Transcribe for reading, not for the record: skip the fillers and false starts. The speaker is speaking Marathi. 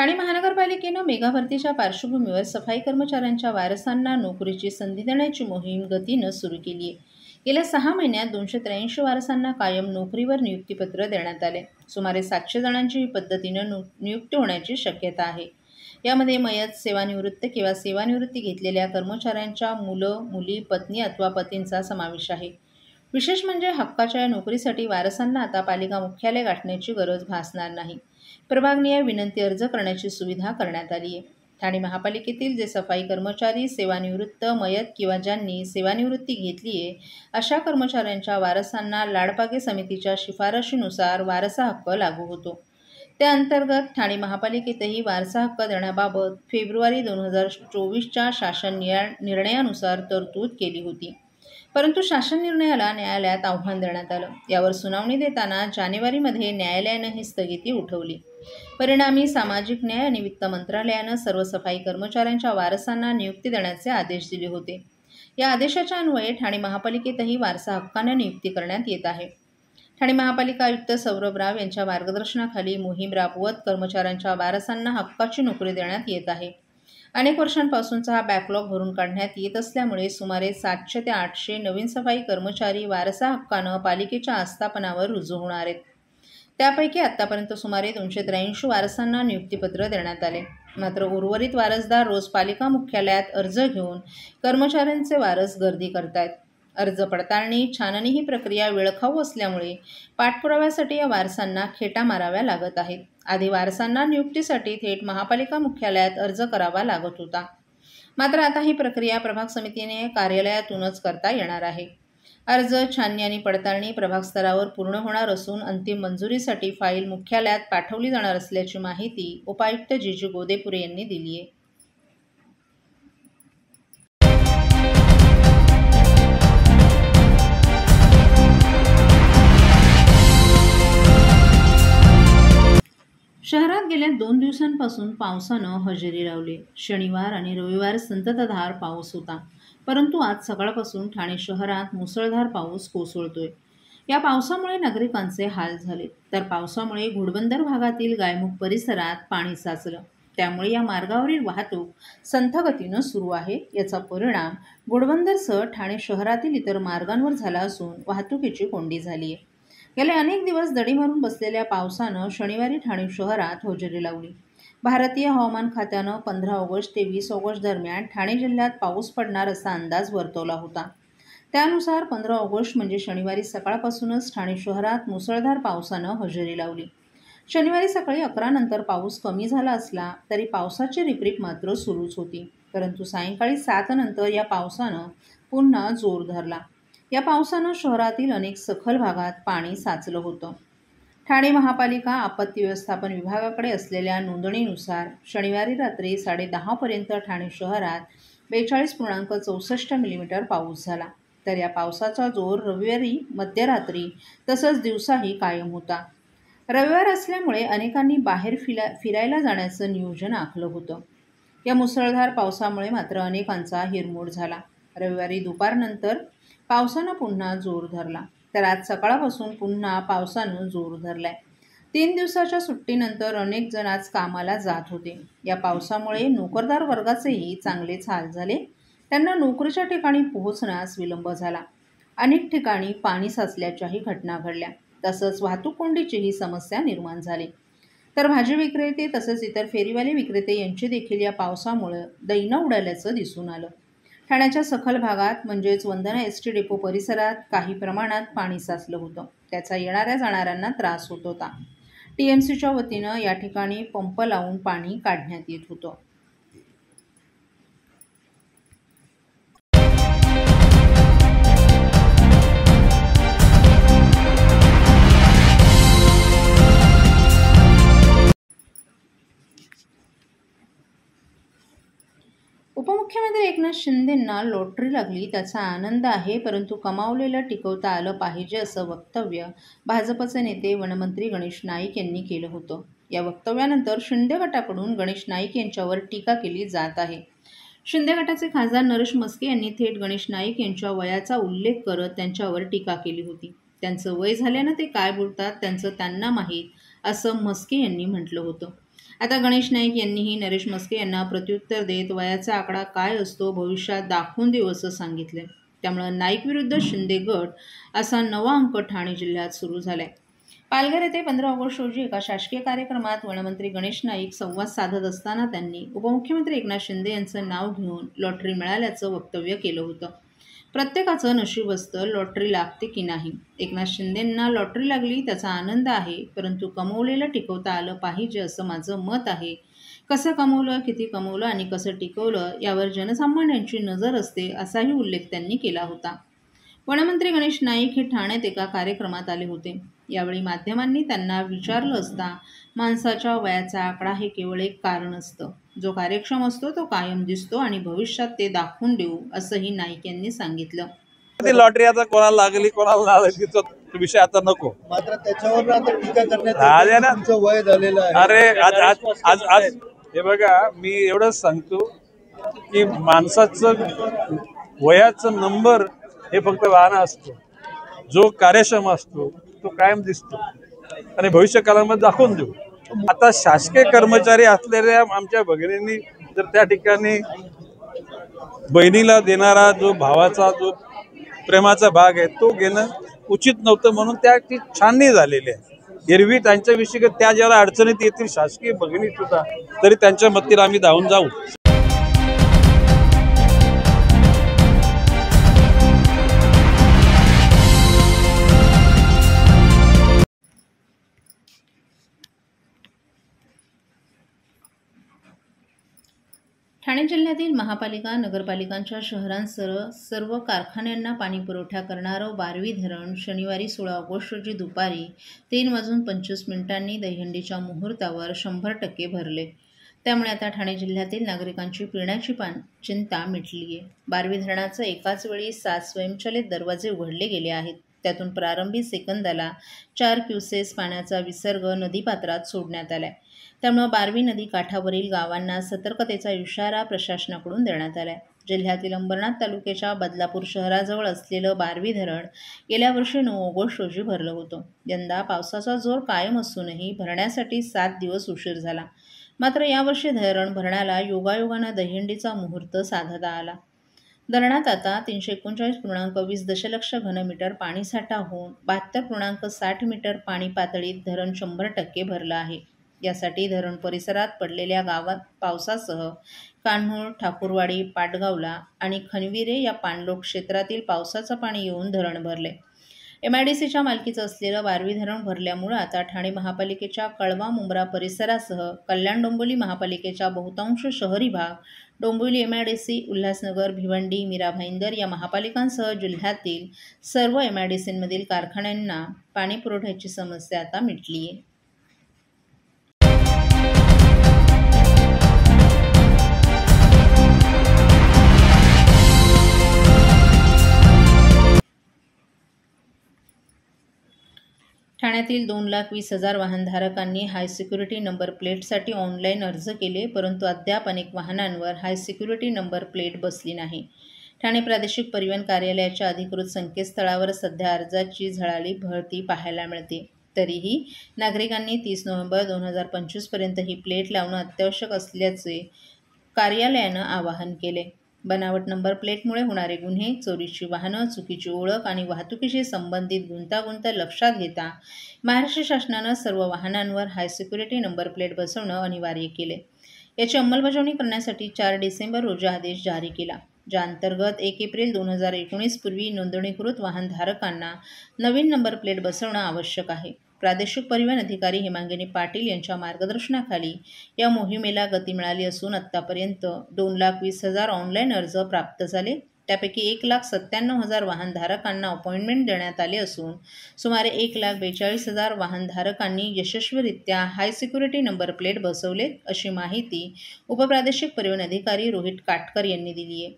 ठाणे महानगरपालिकेनं मेगा भरतीच्या पार्श्वभूमीवर सफाई कर्मचाऱ्यांच्या वारसांना नोकरीची संधी देण्याची मोहीम गतीनं सुरू केली आहे. गेल्या 6 महिन्यात 283 वारसांना कायम नोकरीवर नियुक्तीपत्र देण्यात आले. सुमारे 700 जणांची ही पद्धतीनं नियुक्ती होण्याची शक्यता आहे. यामध्ये मयत, सेवानिवृत्त किंवा सेवानिवृत्ती घेतलेल्या कर्मचाऱ्यांच्या मुलं, मुली, पत्नी अथवा पतींचा समावेश आहे. विशेष म्हणजे हक्काच्या या नोकरीसाठी वारसांना आता पालिका मुख्यालय गाठण्याची गरज भासणार नाही. प्रभागनिहाय विनंती अर्ज करण्याची सुविधा करण्यात आली आहे. ठाणे महापालिकेतील जे सफाई कर्मचारी सेवानिवृत्त, मयत किंवा ज्यांनी सेवानिवृत्ती घेतली आहे अशा कर्मचाऱ्यांच्या वारसांना लाडपागे समितीच्या शिफारशीनुसार वारसा हक्क लागू होतो. त्या अंतर्गत ठाणे महापालिकेतही वारसा हक्क देण्याबाबत फेब्रुवारी 2024च्या शासन निर्णयानुसार तरतूद केली होती. परंतु शासन निर्णयाला न्यायालयात आव्हान देण्यात आलं. यावर सुनावणी देताना जानेवारीमध्ये न्यायालयानं ही स्थगिती उठवली. परिणामी सामाजिक न्याय आणि वित्त मंत्रालयानं सर्व सफाई कर्मचाऱ्यांच्या वारसांना नियुक्ती देण्याचे आदेश दिले होते. या आदेशाच्या अन्वये ठाणे महापालिकेतही वारसा हक्कानं नियुक्ती करण्यात येत आहे. ठाणे महापालिका आयुक्त सौरभ राव यांच्या मार्गदर्शनाखाली मोहीम राबवत कर्मचाऱ्यांच्या वारसांना हक्काची नोकरी देण्यात येत आहे. अनेक वर्षांपासूनचा हा बॅकलॉग भरून काढण्यात येत असल्यामुळे सुमारे 700 ते 800 नवीन सफाई कर्मचारी वारसा हक्कानं पालिकेच्या आस्थापनावर रुजू होणार आहेत. त्यापैकी आतापर्यंत सुमारे 283 वारसांना नियुक्तीपत्र देण्यात आले. मात्र उर्वरित वारसदार रोज पालिका मुख्यालयात अर्ज घेऊन कर्मचाऱ्यांचे वारस गर्दी करतायत. अर्ज पडताळणी, छाननी ही प्रक्रिया वेळखाऊ असल्यामुळे पाठपुराव्यासाठी या वारसांना खेटा माराव्या लागत आहेत. आधी वारसांना नियुक्तीसाठी थेट महापालिका मुख्यालयात अर्ज करावा लागत होता. मात्र आता ही प्रक्रिया प्रभाग समितीने कार्यालयातूनच करता येणार आहे. अर्ज, छाननी आणि पडताळणी प्रभाग स्तरावर पूर्ण होणार असून अंतिम मंजुरीसाठी फाईल मुख्यालयात पाठवली जाणार असल्याची माहिती उपायुक्त जीजी गोदेपुरे यांनी दिली आहे. शहरात गेल्या 2 दिवसांपासून पावसानं हजेरी लावली. शनिवार आणि रविवार संततधार पाऊस होता. परंतु आज सकाळपासून ठाणे शहरात मुसळधार पाऊस कोसळतोय. या पावसामुळे नागरिकांचे हाल झाले. तर पावसामुळे घोडबंदर भागातील गायमुख परिसरात पाणी साचलं. त्यामुळे या मार्गावरील वाहतूक संथ गतीनं सुरू आहे. याचा परिणाम घोडबंदरसह ठाणे शहरातील इतर मार्गांवर झाला असून वाहतुकीची कोंडी झाली आहे. गेले अनेक दिवस दडी मारून बसलेल्या पावसानं शनिवारी ठाणे शहरात हजेरी लावली. भारतीय हवामान खात्यानं 15 ऑगस्ट ते 20 ऑगस्ट दरम्यान ठाणे जिल्ह्यात पाऊस पडणार असा अंदाज वर्तवला होता. त्यानुसार 15 ऑगस्ट म्हणजे शनिवारी सकाळपासूनच ठाणे शहरात मुसळधार पावसानं हजेरी लावली. शनिवारी सकाळी 11 नंतर पाऊस कमी झाला असला तरी पावसाची रिपरिप मात्र सुरूच होती. परंतु सायंकाळी 7 नंतर या पावसानं पुन्हा जोर धरला. या पावसानं शहरातील अनेक सखल भागात पाणी साचलं होतं. ठाणे महापालिका आपत्ती व्यवस्थापन विभागाकडे असलेल्या नोंदणीनुसार शनिवारी रात्री 10:30 पर्यंत ठाणे शहरात 42.64 मिलीमीटर पाऊस झाला. तर या पावसाचा जोर रविवारी मध्यरात्री तसंच दिवसाही कायम होता. रविवार असल्यामुळे अनेकांनी बाहेर फिरायला जाण्याचं नियोजन आखलं होतं. या मुसळधार पावसामुळे मात्र अनेकांचा हिरमोड झाला. रविवारी दुपारनंतर पावसानं पुन्हा जोर धरला. तर आज सकाळपासून पुन्हा पावसानं जोर धरलाय. 3 दिवसाच्या सुट्टीनंतर अनेक जण आज कामाला जात होते. या पावसामुळे नोकरदार वर्गाचेही चांगलेच हाल झाले. त्यांना नोकरीच्या ठिकाणी पोहोचण्यास विलंब झाला. अनेक ठिकाणी पाणी साचल्याच्याही घटना घडल्या. तसंच वाहतूक कोंडीचीही समस्या निर्माण झाली. तर भाजी विक्रेते तसंच इतर फेरीवाले विक्रेते यांची देखील या पावसामुळे दैना उडाल्याचं दिसून आलं. ठाण्याच्या सखल भागात म्हणजेच वंदना एसटी डेपो परिसरात काही प्रमाणात पाणी साचलं होतं. त्याचा येणाऱ्या जाणाऱ्यांना त्रास होत होता. TMCच्या वतीनं या ठिकाणी पंप लावून पाणी काढण्यात येत होतं. उपमुख्यमंत्री एकनाथ शिंदेंना लॉटरी लागली त्याचा आनंद आहे, परंतु कमावलेलं टिकवता आलं पाहिजे असं वक्तव्य भाजपचे नेते वनमंत्री गणेश नाईक यांनी केलं होतं. या वक्तव्यानंतर शिंदे गटाकडून गणेश नाईक यांच्यावर टीका केली जात आहे. शिंदे गटाचे खासदार नरेश म्हस्के यांनी थेट गणेश नाईक यांच्या वयाचा उल्लेख करत त्यांच्यावर टीका केली होती. त्यांचं वय झाल्यानं ते काय बोलतात त्यांचं त्यांना माहीत असं म्हस्के यांनी म्हटलं होतं. आता गणेश नाईक यांनीही नरेश म्हस्के यांना प्रत्युत्तर देत वयाचा आकडा काय असतो भविष्यात दाखवून देऊ असं सांगितलं. त्यामुळे नाईक विरुद्ध शिंदे गट असा नवा अंक ठाणे जिल्ह्यात सुरू झालाय. पालघर येथे 15 ऑगस्ट रोजी एका शासकीय कार्यक्रमात वनमंत्री गणेश नाईक संवाद साधत असताना त्यांनी उपमुख्यमंत्री एकनाथ शिंदे यांचं नाव घेऊन लॉटरी मिळाल्याचं वक्तव्य केलं होतं. प्रत्येकाचं नशीब असतं, लॉटरी लागते की नाही. एकनाथ शिंदेंना लॉटरी लागली त्याचा आनंद आहे, परंतु कमवलेलं टिकवता आलं पाहिजे असं माझं मत आहे. कसं कमवलं, किती कमवलं आणि कसं टिकवलं यावर जनसामान्यांची नजर असते असाही उल्लेख त्यांनी केला होता. वनमंत्री गणेश नाईक हे ठाण्यात एका कार्यक्रमात आले होते. यावेळी माध्यमांनी त्यांना विचारलं असता माणसाच्या वयाचा आकडा हे केवळ एक कारण असतं. जो कार्यक्षम असतो तो कायम दिसतो आणि भविष्यात ते दाखवून देऊ असंही नाईक यांनी सांगितलं. लॉटरी आता कोणाला लागली कोणाला लागली तो विषय आता नको. मात्र त्याच्यावर आता टीका करण्यात तुमचं वय झालेलं आहे. अरे आज आज आज आज हे बघा, मी एवढंच सांगतो की माणसाचं वयाचं नंबर हे फक्त वाहन असतो. जो कार्यक्षम असतो तो कायम दिसतो आणि भविष्य काळामध्ये दाखवून देऊ. आता शासकीय कर्मचारी असलेल्या आमच्या भगिनींनी जर त्या ठिकाणी बहिणीला देणारा जो भावाचा जो प्रेमाचा भाग आहे तो घेणं उचित नव्हतं, म्हणून त्या ती छाननी झालेली आहे. एरवी त्यांच्याविषयी त्या ज्याला अडचणीत येतील शासकीय भगिनी सुद्धा तरी त्यांच्या मदतीला आम्ही धावून जाऊ. ठाणे जिल्ह्यातील महापालिका, नगरपालिकांच्या शहरांसह सर्व कारखान्यांना पाणीपुरवठा करणारं बारवी धरण शनिवारी 16 ऑगस्ट रोजी दुपारी 3:25 दहीहंडीच्या मुहूर्तावर 100% भरले. त्यामुळे आता ठाणे जिल्ह्यातील नागरिकांची पिण्याची चिंता मिटली आहे. बारवी धरणाचं एकाच वेळी 7 स्वयंचलित दरवाजे उघडले गेले आहेत. त्यातून प्रारंभी सेकंदाला 4 क्युसेस पाण्याचा विसर्ग नदीपात्रात सोडण्यात आलाय. त्यामुळे बारवी नदी काठावरील गावांना सतर्कतेचा इशारा प्रशासनाकडून देण्यात आलाय. जिल्ह्यातील अंबरनाथ तालुक्याच्या बदलापूर शहराजवळ असलेलं बारवी धरण गेल्या वर्षी 9 ऑगस्ट रोजी भरलं होतं. यंदा पावसाचा जोर कायम असूनही भरण्यासाठी 7 दिवस उशीर झाला. मात्र यावर्षी धरण भरण्याला योगायोगानं दहीहंडीचा मुहूर्त साधता आला. धरणात आता 339.20 दशलक्ष घनमीटर पाणीसाठा होऊन 72.60 मीटर पाणी पातळीत धरण 100% भरलं आहे. यासाठी धरण परिसरात पडलेल्या गावात पावसासह कान्होळ, ठाकूरवाडी, पाटगावला आणि खनविरे या पाणलोट क्षेत्रातील पावसाचं पाणी येऊन धरण भरले. MIDCच्या मालकीचं असलेलं बारवी धरण भरल्यामुळे आता ठाणे महापालिकेच्या कळवा, मुंब्रा परिसरासह कल्याण डोंबिवली महापालिकेच्या बहुतांश शहरी भाग, डोंबिवली MIDC, उल्हासनगर, भिवंडी, मीरा भाईंदर या महापालिकांसह जिल्ह्यातील सर्व MIDCमधील कारखान्यांना पाणीपुरवठ्याची समस्या आता मिटली आहे. ठाण्यातील 2,20,000 वाहनधारकांनी हाय सिक्युरिटी नंबर प्लेटसाठी ऑनलाईन अर्ज केले, परंतु अद्याप अनेक वाहनांवर हाय सिक्युरिटी नंबर प्लेट बसली नाही. ठाणे प्रादेशिक परिवहन कार्यालयाच्या अधिकृत संकेतस्थळावर सध्या अर्जाची झळाळी भरती पाहायला मिळते. तरीही नागरिकांनी 30 नोव्हेंबर 2025 पर्यंत ही प्लेट लावणं अत्यावश्यक असल्याचे कार्यालयानं आवाहन केले. बनावट नंबर प्लेटमुळे होणारे गुन्हे, चोरीची वाहनं, चुकीची ओळख आणि वाहतुकीशी संबंधित गुंतागुंत लक्षात घेता महाराष्ट्र शासनानं सर्व वाहनांवर हाय सिक्युरिटी नंबर प्लेट बसवणं अनिवार्य केले. याची अंमलबजावणी करण्यासाठी 4 डिसेंबर रोजी आदेश जारी केला, ज्या अंतर्गत 1 एप्रिल 2019 पूर्वी नोंदणीकृत वाहनधारकांना नवीन नंबर प्लेट बसवणं आवश्यक आहे. प्रादेशिक परिवहन अधिकारी हेमांगिनी पाटील यांच्या मार्गदर्शनाखाली या मोहिमेला गती मिळाली असून आत्तापर्यंत 2,20,000 ऑनलाईन अर्ज प्राप्त झाले. त्यापैकी 1,97,000 वाहनधारकांना अपॉइंटमेंट देण्यात आले असून सुमारे 1,42,000 वाहनधारकांनी यशस्वीरित्या हाय सिक्युरिटी नंबर प्लेट बसवले, अशी माहिती उपप्रादेशिक परिवहन अधिकारी रोहित काटकर यांनी दिली आहे.